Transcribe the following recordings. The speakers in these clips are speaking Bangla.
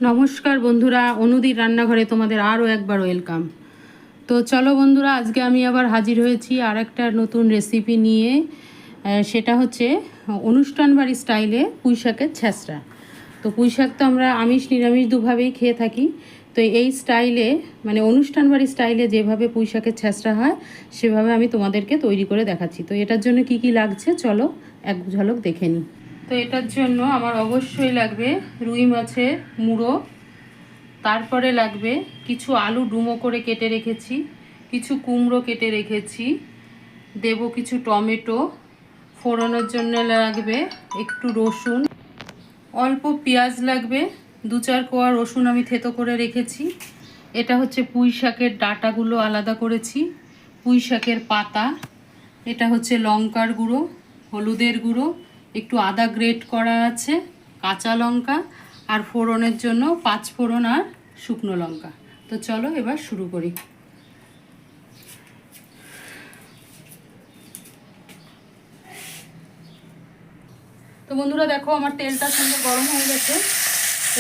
নমস্কার বন্ধুরা, অনুদির রান্নাঘরে তোমাদের আরও একবার ওয়েলকাম। তো চলো বন্ধুরা, আজকে আমি আবার হাজির হয়েছি আর একটা নতুন রেসিপি নিয়ে। সেটা হচ্ছে অনুষ্ঠান বাড়ি স্টাইলে পুঁই শাকের ছ্যাঁচড়া। তো পুঁই শাক তো আমরা আমিষ নিরামিষ দুভাবেই খেয়ে থাকি। তো এই স্টাইলে মানে অনুষ্ঠান বাড়ি স্টাইলে যেভাবে পুঁই শাকের ছ্যাঁচড়া হয় সেভাবে আমি তোমাদেরকে তৈরি করে দেখাচ্ছি। তো এটার জন্য কি কি লাগছে চলো এক ঝলক দেখে নিই। তো এটার জন্য আমার অবশ্যই লাগবে রুই মাছের মুড়ো, তারপরে লাগবে কিছু আলু ডুমো করে কেটে রেখেছি, কিছু কুমড়ো কেটে রেখেছি, দেব কিছু টমেটো, ফোড়নের জন্য লাগবে একটু রসুন, অল্প পেঁয়াজ লাগবে, 2-4 কোয়া রসুন আমি থেতো করে রেখেছি। এটা হচ্ছে পুঁই শাকের ডাঁটাগুলো আলাদা করেছি, পুঁই শাকের পাতা, এটা হচ্ছে লঙ্কার গুঁড়ো, হলুদের গুঁড়ো, একটু আদা গ্রেট করা আছে, কাঁচা লঙ্কা, আর ফোড়নের জন্য 5 ফোড়ন আর শুকনো লঙ্কা। তো চলো এবার শুরু করি। তো বন্ধুরা দেখো, আমার তেলটা সুন্দর গরম হয়ে গেছে।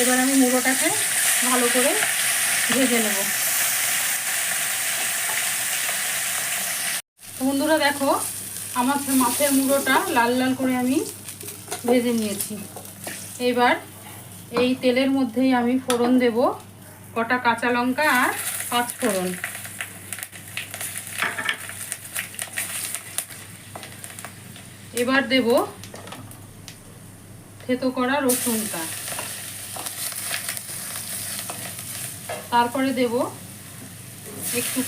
এবার আমি মুড়োটাকে ভালো করে ভেজে নেব। তো বন্ধুরা দেখো, আমার মাছের মুড়োটা লাল লাল করে আমি ভেজে নিয়েছি। এবার এই তেলের মধ্যেই আমি ফোড়ন দেব কটা কাঁচা লঙ্কা আর 5 ফোড়ন। এবার দেব থেতো করা রসুনটা, তারপরে দেব একটু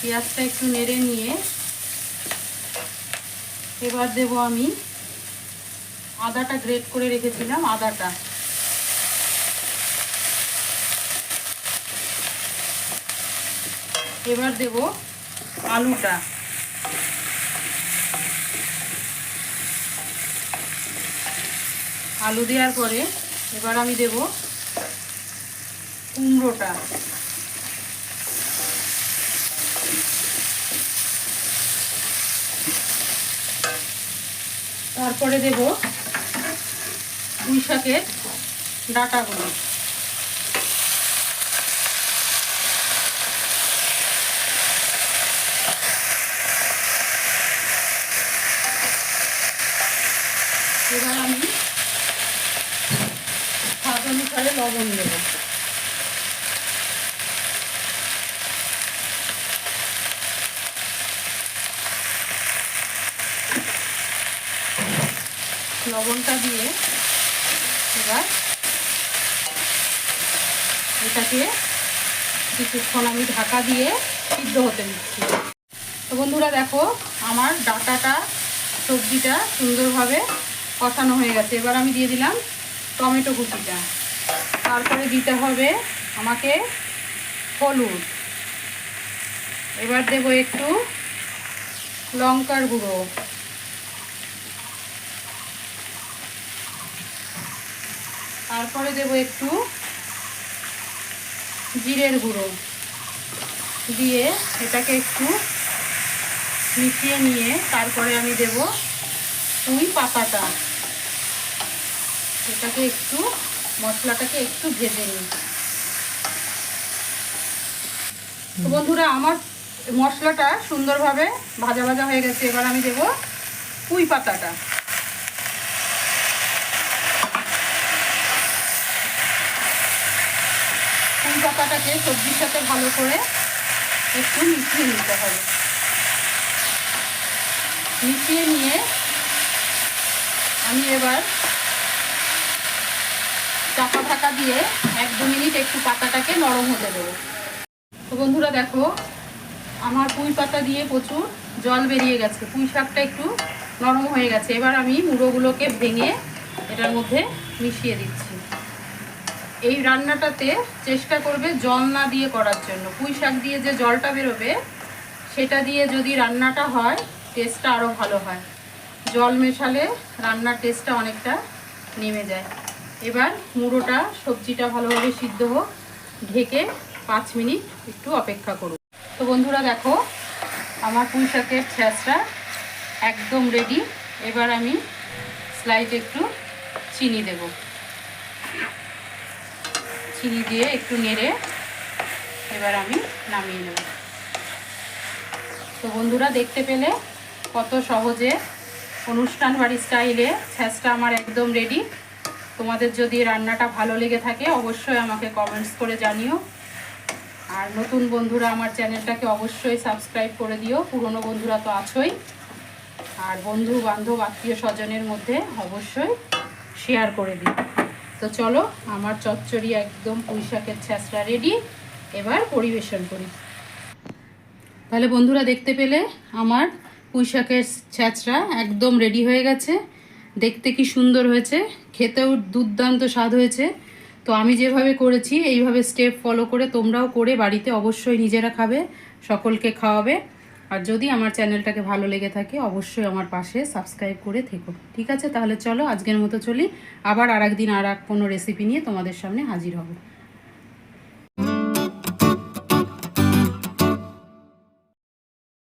পেঁয়াজটা একটু নেড়ে নিয়ে এবার দেব আমি আদাটা গ্রেট করে রেখেছিলাম, আদাটা, এবার দেব আলুটা, আলু দেওয়ার পরে এবার আমি দেব কুমড়োটা, তারপরে দেব পুঁই শাকের ডাঁটাগুলো, এবার আমি স্বাদ অনুসারে লবণ দেব। লবণটা দিয়ে এবার এটাকে কিছুক্ষণ আমি ঢাকা দিয়ে সিদ্ধ হতে দিচ্ছি। তো বন্ধুরা দেখো, আমার ডাঁটাটা সবজিটা সুন্দরভাবে কষানো হয়ে গেছে। এবার আমি দিয়ে দিলাম টমেটো কুচিটা, তারপরে দিতে হবে আমাকে হলুদ, এবার দেব একটু লঙ্কার গুঁড়ো, তারপরে দেব একটু জিরের গুঁড়ো দিয়ে এটাকে একটু মিশিয়ে নিয়ে তারপরে আমি দেব পুঁই পাতাটা, এটাকে একটু মশলাটাকে একটু ভেজে নিই। তো বন্ধুরা আমার মশলাটা সুন্দরভাবে ভাজা ভাজা হয়ে গেছে। এবার আমি দেব পুঁই পাতাটা, পুঁই পাতাটাকে সবজির সাথে ভালো করে একটু মিশিয়ে নিতে হবে। মিশিয়ে নিয়ে আমি এবার চাপা ঢাকা দিয়ে 1-2 মিনিট একটু পাতাটাকে নরম হতে দেবো। তো বন্ধুরা দেখো, আমার পুঁই পাতা দিয়ে প্রচুর জল বেরিয়ে গেছে, পুঁই শাকটা একটু নরম হয়ে গেছে। এবার আমি মুড়োগুলোকে ভেঙে এটার মধ্যে মিশিয়ে দিচ্ছি। এই রান্নাটাতে চেষ্টা করবে জল না দিয়ে করার জন্য। পুঁই শাক দিয়ে যে জলটা বেরোবে সেটা দিয়ে যদি রান্নাটা হয় টেস্টটা আরও ভালো হয়। জল মেশালে রান্নার টেস্টটা অনেকটা নেমে যায়। এবার মুড়োটা সবজিটা ভালোভাবে সিদ্ধ হোক, ঢেকে 5 মিনিট একটু অপেক্ষা করুন। তো বন্ধুরা দেখো, আমার পুঁই শাকের ছ্যাঁচড়া একদম রেডি। এবার আমি স্লাইড একটু চিনি দেব, চিনি দিয়ে একটু নেড়ে এবার আমি নামিয়ে নেব। তো বন্ধুরা দেখতে পেলে কত সহজে অনুষ্ঠান বাড়ি স্টাইলে ছ্যাঁচটা আমার একদম রেডি। তোমাদের যদি রান্নাটা ভালো লেগে থাকে অবশ্যই আমাকে কমেন্টস করে জানিও। আর নতুন বন্ধুরা আমার চ্যানেলটাকে অবশ্যই সাবস্ক্রাইব করে দিও, পুরনো বন্ধুরা তো আছোই। আর বন্ধু বান্ধব আত্মীয় স্বজনের মধ্যে অবশ্যই শেয়ার করে দিও। তো চলো, আমার চচ্চড়ি একদম পুঁই শাকের ছ্যাঁচড়া রেডি, এবার পরিবেশন করি। তাহলে বন্ধুরা দেখতে পেলে আমার পুঁই শাকের ছ্যাঁচড়া একদম রেডি হয়ে গেছে। দেখতে কি সুন্দর হয়েছে, খেতেও দুর্দান্ত স্বাদ হয়েছে। তো আমি যেভাবে করেছি এইভাবে স্টেপ ফলো করে তোমরাও করে বাড়িতে অবশ্যই নিজেরা খাবে, সকলকে খাওয়াবে। আর যদি আমার চ্যানেলটাকে ভালো লেগে থাকে অবশ্যই আমার পাশে সাবস্ক্রাইব করে থেকো। ঠিক আছে, তাহলে চলো আজকের মতো চলি, আবার আর একদিন আর এক কোনো রেসিপি নিয়ে তোমাদের সামনে হাজির হব।